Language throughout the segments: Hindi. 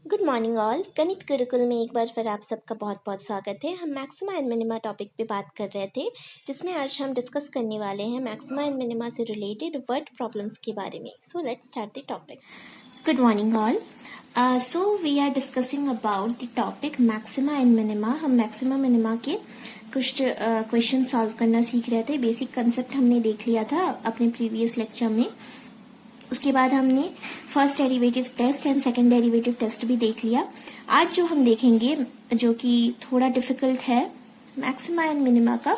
Good morning all. गणित गुरुकुल में एक बार फिर आप सबका बहुत बहुत स्वागत है। हम मैक्सिमा एंड मिनिमा टॉपिक पे बात कर रहे थे, जिसमें आज हम डिस्कस करने वाले हैं मैक्सिमा एंड मिनिमा से रिलेटेड वर्ड प्रॉब्लम्स के बारे में। So let's start the topic. Good morning all. So we are discussing about the topic maxima and minima. हम मैक्सिमा मिनिमा के कुछ क्वेश्चन सॉल्व करना सीख रहे थे। बेसिक कंसेप्ट हमने देख लिया था अपने प्रीवियस लेक्चर में। उसके बाद हमने first derivative test and second derivative test भी देख लिया। आज जो हम देखेंगे, जो कि थोड़ा डिफिकल्ट है, मैक्सिमा एंड मिनिमा का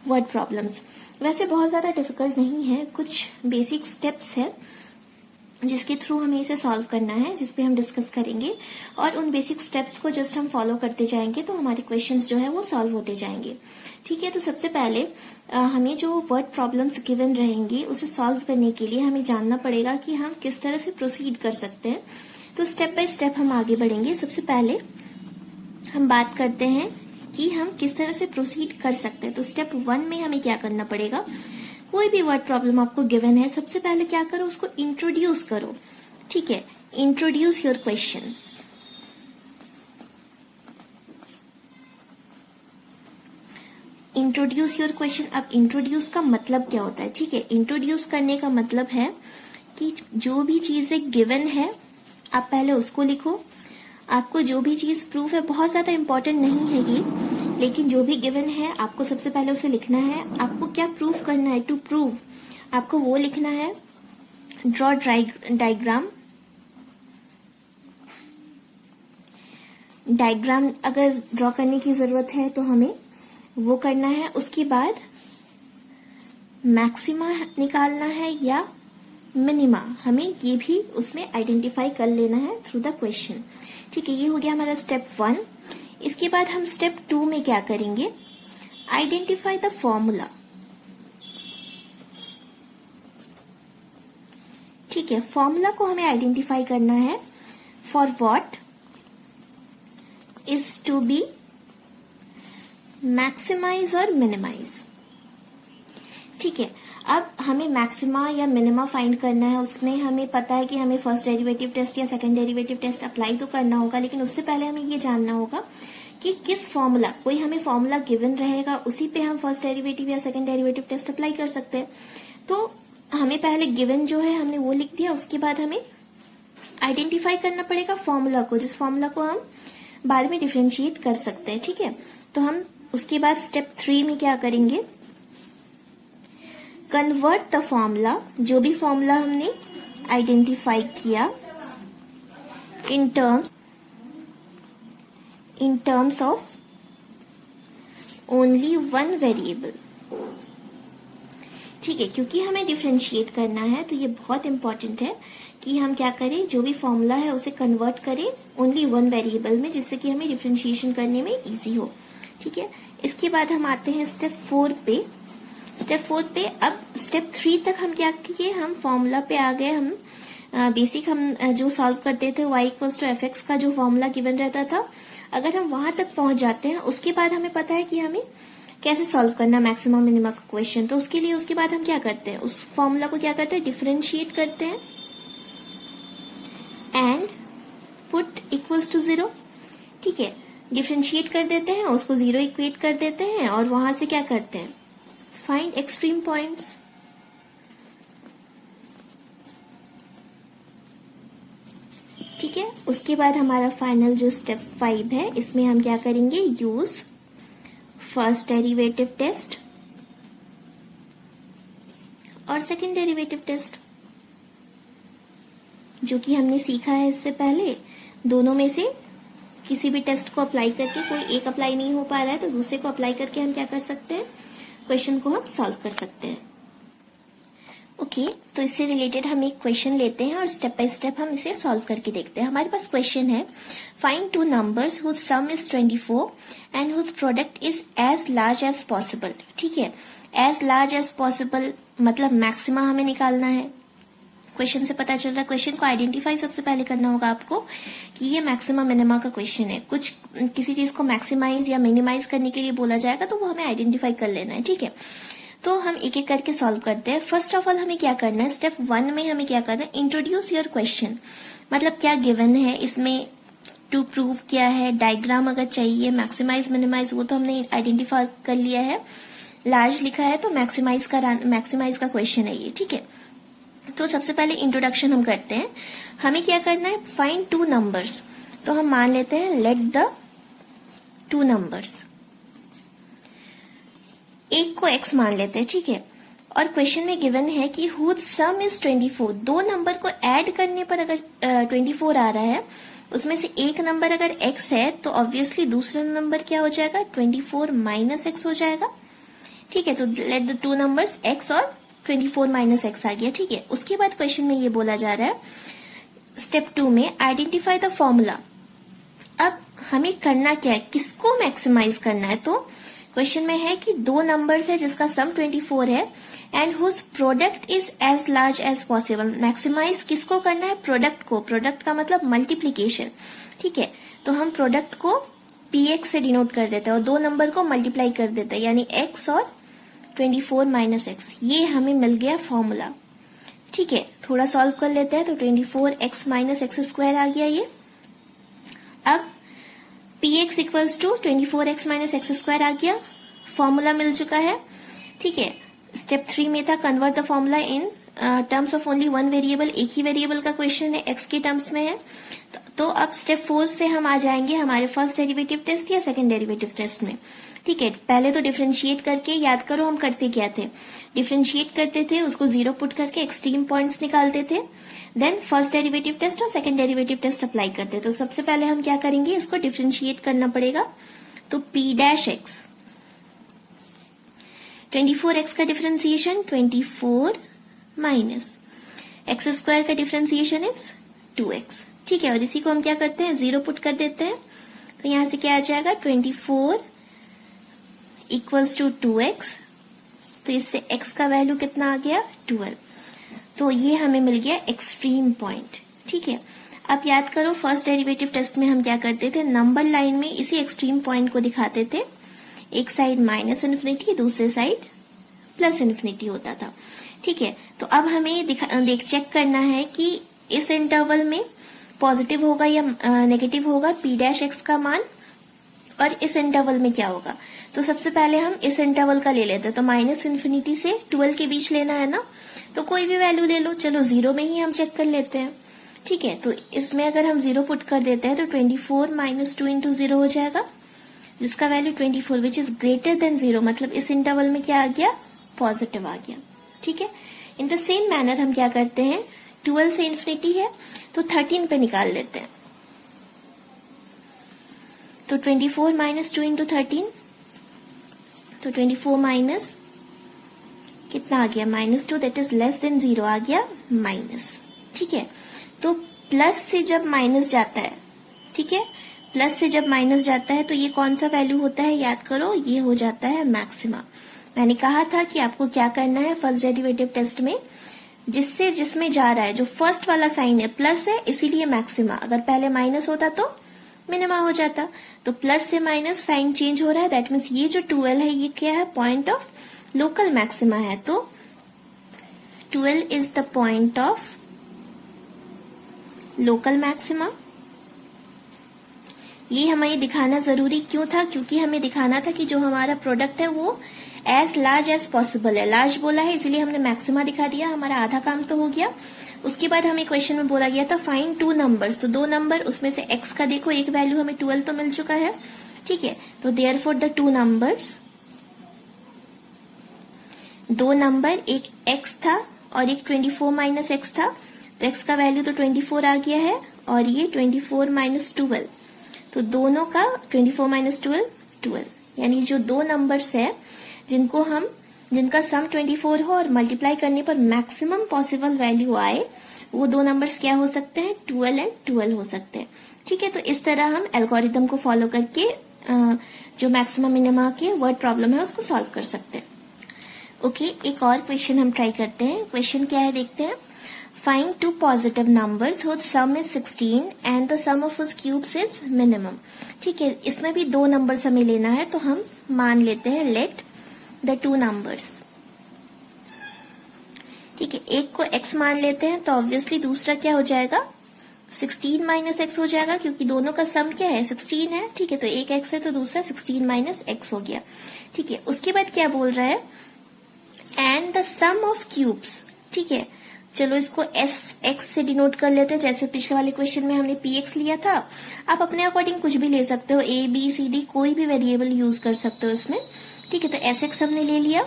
वर्ड प्रॉब्लम्स। वैसे बहुत ज़्यादा डिफिकल्ट नहीं है, कुछ बेसिक स्टेप्स है जिसके थ्रू हमें इसे सॉल्व करना है, जिसपे हम डिस्कस करेंगे। और उन बेसिक स्टेप्स को जस्ट हम फॉलो करते जाएंगे तो हमारे क्वेश्चंस जो है वो सॉल्व होते जाएंगे। ठीक है, तो सबसे पहले हमें जो वर्ड प्रॉब्लम्स गिवन रहेंगी उसे सॉल्व करने के लिए हमें जानना पड़ेगा कि हम किस तरह से प्रोसीड कर सकते हैं। तो स्टेप बाय स्टेप हम आगे बढ़ेंगे। सबसे पहले हम बात करते हैं कि हम किस तरह से प्रोसीड कर सकते हैं। तो स्टेप 1 में हमें क्या करना पड़ेगा, कोई भी वर्ड प्रॉब्लम आपको गिवन है, सबसे पहले क्या करो, उसको इंट्रोड्यूस करो। ठीक है, introduce your question. Introduce your question. अब इंट्रोड्यूस का मतलब क्या होता है? ठीक है, इंट्रोड्यूस करने का मतलब है कि जो भी चीजें गिवन है आप पहले उसको लिखो। आपको जो भी चीज प्रूफ है, बहुत ज्यादा इंपॉर्टेंट नहीं है ये, लेकिन जो भी गिवन है आपको सबसे पहले उसे लिखना है। आपको क्या प्रूफ करना है, टू प्रूव आपको वो लिखना है। Draw diagram. डायग्राम अगर ड्रॉ करने की जरूरत है तो हमें वो करना है। उसके बाद मैक्सिमा निकालना है या मिनिमा, हमें ये भी उसमें आइडेंटिफाई कर लेना है थ्रू द क्वेश्चन। ठीक है, ये हो गया हमारा स्टेप 1। इसके बाद हम स्टेप 2 में क्या करेंगे, आइडेंटिफाई द फॉर्मूला। ठीक है, फॉर्मूला को हमें आइडेंटिफाई करना है। For what is to be maximize और मिनिमाइज। ठीक है, अब हमें मैक्सिमा या मिनिमा फाइंड करना है। उसमें हमें पता है कि हमें फर्स्ट डेरिवेटिव टेस्ट या सेकंड डेरिवेटिव टेस्ट अप्लाई तो करना होगा, लेकिन उससे पहले हमें ये जानना होगा कि किस फॉर्मूला, कोई हमें फॉर्मूला गिवन रहेगा उसी पे हम फर्स्ट डेरिवेटिव या सेकंड डेरिवेटिव टेस्ट अप्लाई कर सकते हैं। तो हमें पहले गिवन जो है हमने वो लिख दिया। उसके बाद हमें आइडेंटिफाई करना पड़ेगा फॉर्मूला को, जिस फॉर्मूला को हम बाद में डिफ्रेंशिएट कर सकते हैं। ठीक है, तो हम उसके बाद स्टेप 3 में क्या करेंगे, कन्वर्ट द फॉर्मूला, जो भी फॉर्मूला हमने आइडेंटिफाई किया, in terms of only one variable. ठीक है, क्योंकि हमें डिफ्रेंशिएट करना है तो ये बहुत इंपॉर्टेंट है कि हम क्या करें, जो भी फॉर्मूला है उसे कन्वर्ट करें ओनली वन वेरिएबल में, जिससे कि हमें डिफ्रेंशिएशन करने में इजी हो। ठीक है, इसके बाद हम आते हैं स्टेप 4 पे। स्टेप 4 पे अब स्टेप 3 तक हम क्या किए, हम फॉर्मूला पे आ गए। हम बेसिक हम जो सॉल्व करते थे y=fx का जो फॉर्मूला गिवन रहता था, अगर हम वहां तक पहुंच जाते हैं, उसके बाद हमें पता है कि हमें कैसे सॉल्व करना मैक्सिमम मिनिमा का क्वेश्चन। तो उसके लिए उसके बाद हम क्या करते हैं, उस फॉर्मूला को क्या करते हैं, डिफरेंशिएट करते हैं एंड पुट इक्वल्स टू 0। ठीक है, डिफरेंशिएट कर देते हैं, उसको 0 इक्वेट कर देते हैं और वहां से क्या करते हैं, फाइंड एक्सट्रीम पॉइंट्स। ठीक है, उसके बाद हमारा फाइनल जो स्टेप 5 है, इसमें हम क्या करेंगे, यूज फर्स्ट डेरिवेटिव टेस्ट और सेकंड डेरिवेटिव टेस्ट, जो कि हमने सीखा है इससे पहले। दोनों में से किसी भी टेस्ट को अप्लाई करके, कोई एक अप्लाई नहीं हो पा रहा है तो दूसरे को अप्लाई करके हम क्या कर सकते हैं, क्वेश्चन को हम सॉल्व कर सकते हैं। ओके, तो इससे रिलेटेड हम एक क्वेश्चन लेते हैं और स्टेप बाय स्टेप हम इसे सॉल्व करके देखते हैं। हमारे पास क्वेश्चन है, find two numbers whose sum is 24 and whose product is as large as possible. ठीक है, एज लार्ज एज पॉसिबल मतलब मैक्सिमा हमें निकालना है। क्वेश्चन से पता चल रहा है, क्वेश्चन को आइडेंटिफाई सबसे पहले करना होगा आपको कि ये मैक्सिमा मिनिमा का क्वेश्चन है। कुछ किसी चीज को मैक्सिमाइज या मिनिमाइज करने के लिए बोला जाएगा तो वो हमें आइडेंटिफाई कर लेना है। ठीक है, तो हम एक एक करके सॉल्व करते हैं। फर्स्ट ऑफ ऑल हमें क्या करना है, स्टेप 1 में हमें क्या करना है, इंट्रोड्यूस योर क्वेश्चन। मतलब क्या गिवन है, इसमें टू प्रूव किया है, डायग्राम अगर चाहिए, मैक्सिमाइज मिनिमाइज वो तो हमने आइडेंटिफाई कर लिया है, लार्ज लिखा है तो मैक्सिमाइज का क्वेश्चन है ये, ठीक है। तो सबसे पहले इंट्रोडक्शन हम करते हैं। हमें क्या करना है, फाइंड टू नंबर्स। तो हम मान लेते हैं लेट द टू नंबर्स, एक को x मान लेते हैं, ठीक है। और क्वेश्चन में गिवन है कि हुज सम इज 24। दो नंबर को ऐड करने पर अगर 24 आ रहा है, उसमें से एक नंबर अगर x है तो ऑब्वियसली दूसरा नंबर क्या हो जाएगा, 24 माइनस x हो जाएगा, ठीक है। तो let the two numbers x और 24 माइनस x आ गया, ठीक है। उसके बाद क्वेश्चन में ये बोला जा रहा है स्टेप 2 में आइडेंटिफाई द फॉर्मूला। अब हमें करना क्या है, किसको मैक्सिमाइज करना है। तो क्वेश्चन में है कि दो नंबर्स है जिसका सम 24 है and whose product is as large as possible. Maximize किसको करना है, प्रोडक्ट को। प्रोडक्ट का मतलब मल्टीप्लीकेशन, ठीक है। तो हम प्रोडक्ट को px से डिनोट कर देते हैं और दो नंबर को मल्टीप्लाई कर देते हैं, यानी x और 24 माइनस एक्स। ये हमें मिल गया फॉर्मूला, ठीक है। थोड़ा सॉल्व कर लेते हैं। तो 24x माइनस एक्स स्क्वायर आ गया ये। अब px equals to 24x minus x square आ गया, फॉर्मूला मिल चुका है, ठीक है। स्टेप 3 में था convert the formula in terms of only one variable. एक ही वेरिएबल का क्वेश्चन है, x के टर्म्स में है। तो अब स्टेप 4 से हम आ जाएंगे हमारे फर्स्ट डेरिवेटिव टेस्ट या सेकंड डेरिवेटिव टेस्ट में, ठीक है। पहले तो डिफरेंशिएट करके, याद करो हम करते क्या थे, डिफरेंशिएट करते थे, उसको जीरो पुट करके एक्सट्रीम पॉइंट्स निकालते थे, देन फर्स्ट डेरिवेटिव टेस्ट और सेकंड डेरिवेटिव टेस्ट अप्लाई करते। तो सबसे पहले हम क्या करेंगे, इसको डिफरेंशिएट करना पड़ेगा। तो p डैश x, 24x का डिफरेंशिएशन 24 माइनस एक्स स्क्वायर का डिफरेंशिएशन इज 2x, ठीक है। और इसी को हम क्या करते हैं, जीरो पुट कर देते हैं। तो यहां से क्या आ जाएगा, 24 इक्वल्स टू 2x। तो इससे x का वैल्यू कितना आ गया, 12। तो ये हमें मिल गया एक्सट्रीम पॉइंट, ठीक है। अब याद करो फर्स्ट डेरिवेटिव टेस्ट में हम क्या करते थे, नंबर लाइन में इसी एक्सट्रीम पॉइंट को दिखाते थे। एक साइड माइनस इन्फिनिटी, दूसरे साइड प्लस इन्फिनिटी होता था, ठीक है। तो अब हमें चेक करना है कि इस इंटरवल में पॉजिटिव होगा या नेगेटिव होगा p डैश x का मान, और इस इंटरवल में क्या होगा। तो सबसे पहले हम इस इंटरवल का ले लेते हैं। तो माइनस इन्फिनिटी से 12 के बीच लेना है ना, तो कोई भी वैल्यू ले लो, चलो जीरो में ही हम चेक कर लेते हैं, ठीक है। तो इसमें अगर हम जीरो पुट कर देते हैं तो 24 माइनस 2 इंटू जीरो हो जाएगा, जिसका value 24 which is greater than zero, मतलब इस इंटरवल में क्या आ गया, पॉजिटिव आ गया, ठीक है। इन द सेम मैनर हम क्या करते हैं, 12 से इन्फिनिटी है तो 13 पे निकाल लेते हैं। तो 24 माइनस 2 इंटू 13, तो 24 माइनस कितना आ गया, -2, that is less than zero आ गया माइनस, ठीक है। तो प्लस से जब माइनस जाता है, ठीक है, प्लस से जब माइनस जाता है तो ये कौन सा वैल्यू होता है, याद करो, ये हो जाता है मैक्सिमा। मैंने कहा था कि आपको क्या करना है फर्स्ट डेरिवेटिव टेस्ट में, जिसमें जा रहा है, जो फर्स्ट वाला साइन है प्लस है, इसीलिए मैक्सिमा। अगर पहले माइनस होता तो मिनिमा हो जाता। तो प्लस से माइनस साइन चेंज हो रहा है, दैट मीन्स ये जो 12 है ये क्या है, पॉइंट ऑफ लोकल मैक्सिमा है। तो 12 is the point of local maxima. ये हमें दिखाना जरूरी क्यों था, क्योंकि हमें दिखाना था कि जो हमारा प्रोडक्ट है वो एज लार्ज एज पॉसिबल है। लार्ज बोला है इसलिए हमने मैक्सिमा दिखा दिया, हमारा आधा काम तो हो गया। उसके बाद हमें क्वेश्चन में बोला गया था फाइंड टू नंबर्स, तो दो नंबर, उसमें से x का देखो एक वैल्यू हमें 12 तो मिल चुका है, ठीक है। तो देयरफॉर द टू नंबर्स, दो नंबर, एक x था और एक 24 माइनस एक्स था, तो x का वैल्यू तो 24 आ गया है और ये 24 माइनस 12, तो दोनों का 24 माइनस 12, यानी जो दो नंबर्स है जिनका सम 24 हो और मल्टीप्लाई करने पर मैक्सिमम पॉसिबल वैल्यू आए, वो दो नंबर्स क्या हो सकते हैं, 12 एंड 12 हो सकते हैं, ठीक है। तो इस तरह हम एल्गोरिथम को फॉलो करके जो मैक्सिमम मिनिमा के वर्ड प्रॉब्लम है उसको सॉल्व कर सकते हैं। ओके, एक और क्वेश्चन हम ट्राई करते हैं। क्वेश्चन क्या है देखते हैं। Find two positive numbers whose sum is 16 and the sum of whose cubes is minimum। ठीक है, इसमें भी दो नंबर्स हमें लेना है, तो हम मान लेते हैं लेट द टू नंबर्स। ठीक है, एक को x मान लेते हैं तो ऑब्वियसली दूसरा क्या हो जाएगा 16 माइनस एक्स हो जाएगा, क्योंकि दोनों का सम क्या है 16 है। ठीक है, तो एक एक्स है तो दूसरा 16 माइनस एक्स हो गया। ठीक है, उसके बाद क्या बोल रहा है, and the sum of cubes. ठीक है, चलो इसको एस एक्स से डिनोट कर लेते हैं, जैसे पिछले वाले क्वेश्चन में हमने पी एक्स लिया था। आप अपने अकॉर्डिंग कुछ भी ले सकते हो, ए बी सी डी कोई भी वेरिएबल यूज कर सकते हो इसमें। ठीक है, तो एस एक्स हमने ले लिया।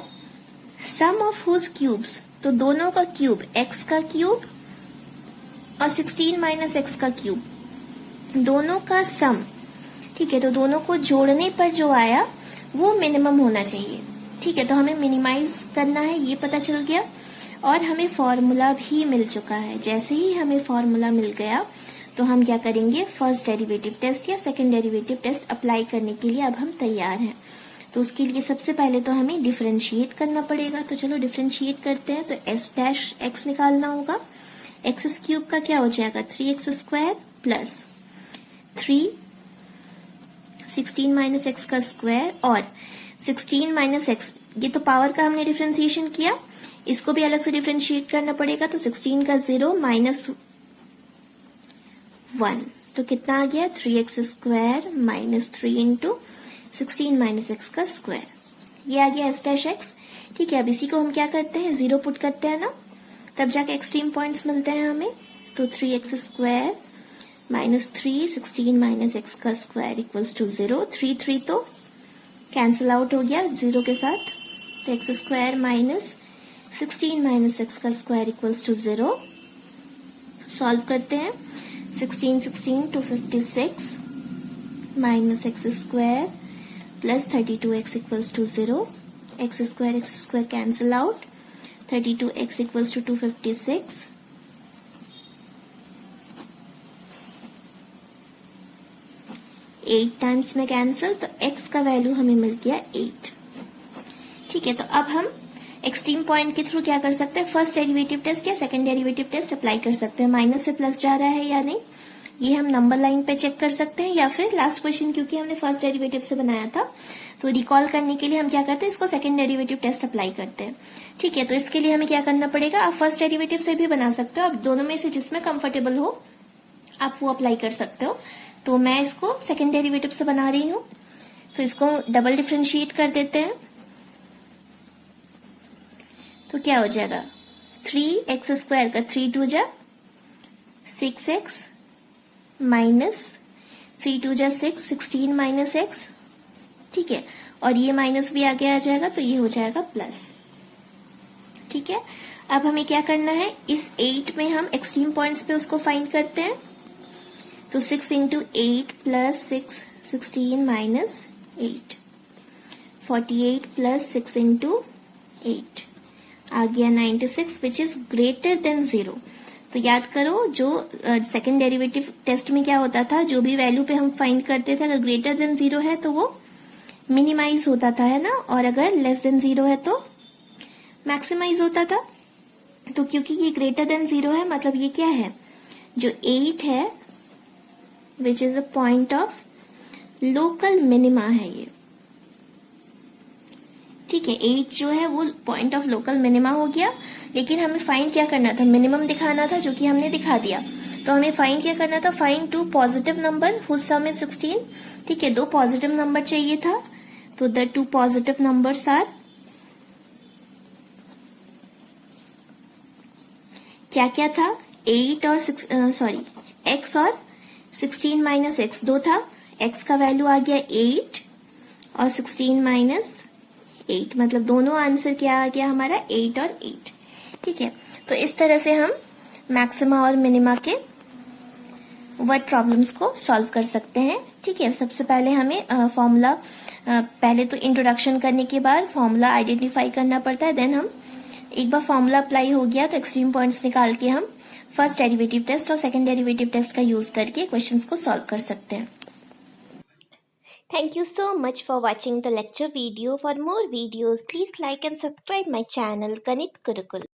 सम ऑफ हुज क्यूब्स, तो दोनों का क्यूब, एक्स का क्यूब और 16 माइनस एक्स का क्यूब, दोनों का सम। ठीक है, तो दोनों को जोड़ने पर जो आया वो मिनिमम होना चाहिए। ठीक है, तो हमें मिनिमाइज करना है, ये पता चल गया। और हमें फॉर्मूला भी मिल चुका है। जैसे ही हमें फॉर्मूला मिल गया तो हम क्या करेंगे, फर्स्ट डेरिवेटिव टेस्ट या सेकंड डेरिवेटिव टेस्ट अप्लाई करने के लिए अब हम तैयार हैं। तो उसके लिए सबसे पहले तो हमें डिफरेंशिएट करना पड़ेगा। तो चलो डिफरेंशिएट करते हैं। तो एस डैश एक्स निकालना होगा। एक्स क्यूब का क्या हो जाएगा, 3x square plus 3 16 minus x का स्क्वायर और 16 माइनस एक्स, ये तो पावर का हमने डिफरेंशिएशन किया, इसको भी अलग से डिफरेंशिएट करना पड़ेगा। तो 16 का 0 माइनस 1, तो कितना आ गया 3x square minus 3 into 16 minus x का स्क्वायर, ये आ गया एस डैश एक्स। ठीक है, अब इसी को हम क्या करते हैं, 0 पुट करते हैं ना, तब जाके एक्सट्रीम पॉइंट्स मिलते हैं हमें। तो 3x square minus 3 16 minus x का स्क्वायर इक्वल्स टू 0। 3 तो कैंसिल आउट हो गया 0 के साथ, तो x square minus 16 minus x का स्क्वायर इक्वल्स टू 0। सॉल्व करते हैं, 16 256 minus x square plus 32x equals to 0। X square cancel out, 32x equals to 256। Eight times में कैंसिल, तो x का वैल्यू हमें मिल गया 8। ठीक है, तो अब हम एक्सट्रीम पॉइंट के थ्रू क्या कर सकते हैं, फर्स्ट डेरिवेटिव टेस्ट या सेकंड डेरिवेटिव टेस्ट अप्लाई कर सकते हैं। माइनस से प्लस जा रहा है या नहीं, ये हम नंबर लाइन पे चेक कर सकते हैं, या फिर लास्ट क्वेश्चन क्योंकि हमने फर्स्ट डेरिवेटिव से बनाया था तो रिकॉल करने के लिए हम क्या करते हैं, इसको सेकंड डेरिवेटिव टेस्ट अप्लाई करते हैं। ठीक है, तो इसके लिए हमें क्या करना पड़ेगा, आप फर्स्ट डेरिवेटिव से भी बना सकते हो, आप दोनों में से जिसमें कंफर्टेबल हो आप वो अप्लाई कर सकते हो। तो मैं इसको सेकंड डेरिवेटिव से बना रही हूँ, तो इसको डबल डिफरेंशिएट कर देते हैं। तो क्या हो जाएगा, 3x स्क्वायर का 3 2 जा 6x माइनस 3 2 जा 6 16 माइनस एक्स। ठीक है, और ये माइनस भी आगे आ जाएगा तो ये हो जाएगा प्लस। ठीक है, अब हमें क्या करना है, इस 8 में हम एक्सट्रीम पॉइंट्स पे उसको फाइंड करते हैं। तो 6 into 8 plus 6 16 minus 8, 48 plus 6 into 8 आ गया 96 विच इज ग्रेटर देन 0। तो याद करो जो सेकंड डेरिवेटिव टेस्ट में क्या होता था, जो भी वैल्यू पे हम फाइंड करते थे अगर ग्रेटर देन 0 है तो वो मिनिमाइज होता था, है ना, और अगर लेस देन 0 है तो मैक्सिमाइज होता था। तो क्योंकि ये ग्रेटर देन 0 है मतलब ये क्या है, जो 8 है which is a point of local minima है ये। ठीक है, 8 जो है वो पॉइंट ऑफ लोकल मिनिमा हो गया, लेकिन हमें फाइंड क्या करना था, मिनिमम दिखाना था, जो कि हमने दिखा दिया। तो हमें फाइंड क्या करना था, find 2 positive number whose sum is 16। ठीक है, 2 पॉजिटिव नंबर चाहिए था, तो द 2 पॉजिटिव नंबर्स आर क्या क्या था, 8 और x और 16 माइनस एक्स, 2 था, x का वैल्यू आ गया 8 और 16 माइनस 8, मतलब दोनों आंसर क्या आ गया हमारा 8 और 8। ठीक है, तो इस तरह से हम मैक्सिमा और मिनिमा के वर्ड प्रॉब्लम्स को सॉल्व कर सकते हैं। ठीक है, सबसे पहले हमें फॉर्मूला, पहले तो इंट्रोडक्शन करने के बाद फॉर्मूला आइडेंटिफाई करना पड़ता है, देन हम एक बार फॉर्मूला अप्लाई हो गया तो एक्सट्रीम पॉइंट्स निकाल के हम फर्स्ट डेरिवेटिव टेस्ट और सेकंड डेरिवेटिव टेस्ट का यूज करके क्वेश्चंस को सॉल्व कर सकते हैं। Thank you so much for watching the lecture video. For more videos, please like and subscribe my channel Ganit Gurukul.